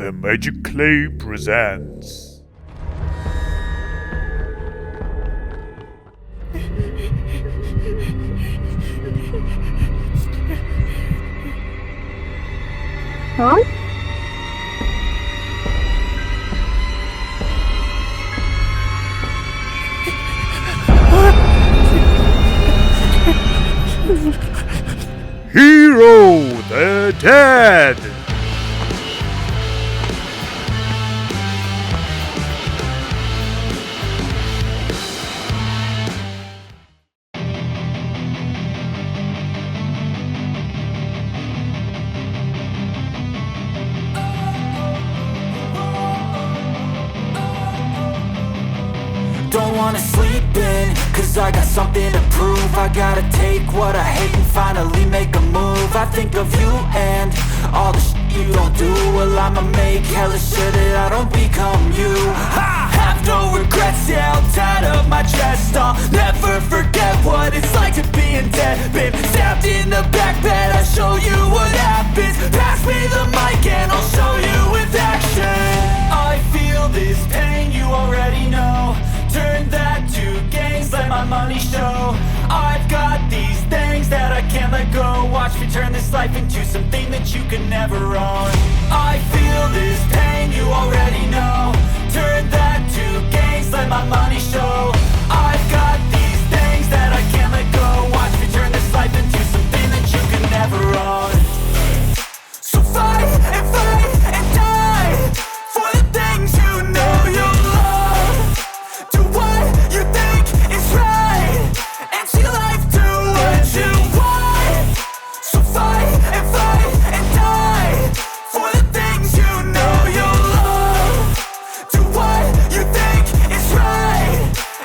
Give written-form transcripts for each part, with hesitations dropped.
The Magic Clay presents. Huh? Hero the Dead! Don't wanna sleep in, cause I got something to prove. I gotta take what I hate and finally make a move. I think of you and all the shit you don't do. Well, I'ma make hella sure that I don't become you. I have no regrets, yeah, I'll tie up my chest. I'll never forget what it's like to be in debt. Been stabbed in the back bed, I'll show you what happens. Pass me the mic and I'll show you with action. I feel this pain, you already know. Turn that to gains, let my money show. I've got these things that I can't let go. Watch me turn this life into something that you can never own. I feel this pain, you already know. Turn that to gains, let my money show. I've got these things that I can't let go. Watch me turn this life into something that you can never own. So fight and die for the things you know you love. Do what you think is right, and see life do what you want. So fight and die for the things you know you love. Do what you think is right,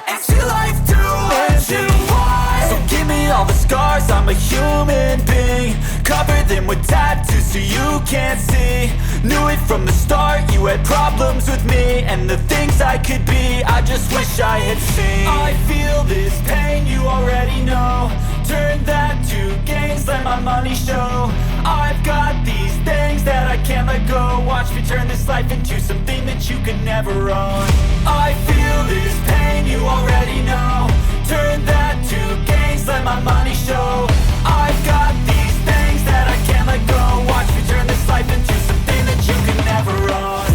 and see life do what you want. So give me all the scars, I'm a human being. Cover them with tattoos so you can't see. Knew it from the start, you had problems with me and the things I could be, I just wish I had seen. I feel this pain, you already know. Turn that to gains, let my money show. I've got these things that I can't let go. Watch me turn this life into something that you could never own. I feel this pain, you already know. Turn that to gains, let my money show. I've got these things that I can't let go. Watch me turn this life into something that you can never own.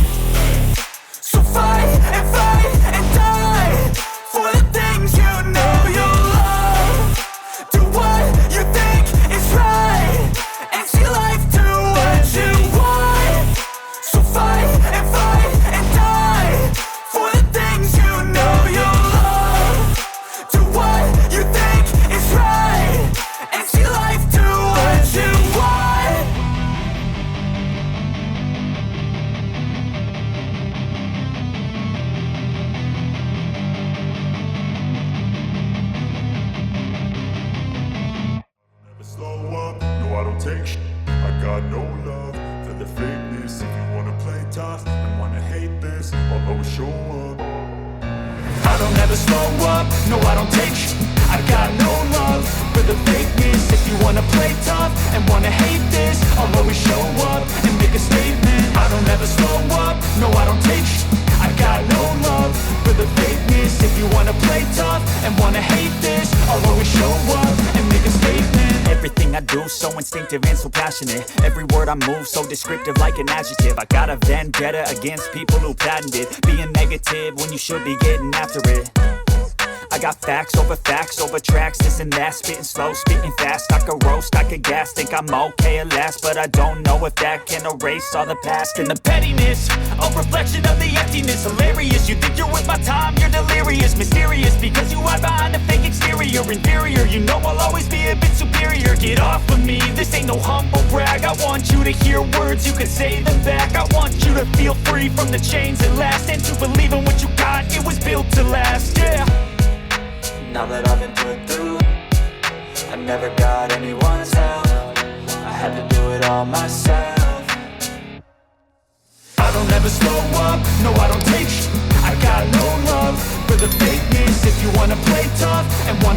So fight and die for the things you know you love. Do what you think is right, and see life do what you want. So fight and die for the things you know you love. Do what you think is right, and see life do what you want. Never slow up, no I don't take shit. I got no love for the fakeness. If you wanna play tough and wanna hate this, I'll always show up. I don't ever slow up, no I don't take shit. I got no love for the fakeness. If you wanna play tough and wanna hate this, I'll always show up and make a statement. I don't ever slow up, no I don't take shit. I got no love for the fakeness. If you wanna play tough and wanna hate this, I'll always show up and make a statement. Everything I do so instinctive and so passionate. Every word I move so descriptive like an adjective. I got a vendetta against people who patented being negative when you should be getting after it. I got facts over tracks, this and that. Spitting slow, spitting fast. I could roast, I could gas. Think I'm okay at last, but I don't know if that can erase all the past. And the pettiness, a reflection of the emptiness. Hilarious, you think you're with my time, you're delirious. Mysterious, because you hide behind a fake exterior. Inferior, you know I'll always be a bit superior. Get off of me, this ain't no humble brag. I want you to hear words, you can say them back. I want you to feel free from the chains that last, and to believe in what you got, it was built to last, yeah. Now that I've been put through, I never got anyone's help. I had to do it all myself. I don't ever slow up, no I don't take shit. I got no love for the fakeness. If you wanna play tough and wanna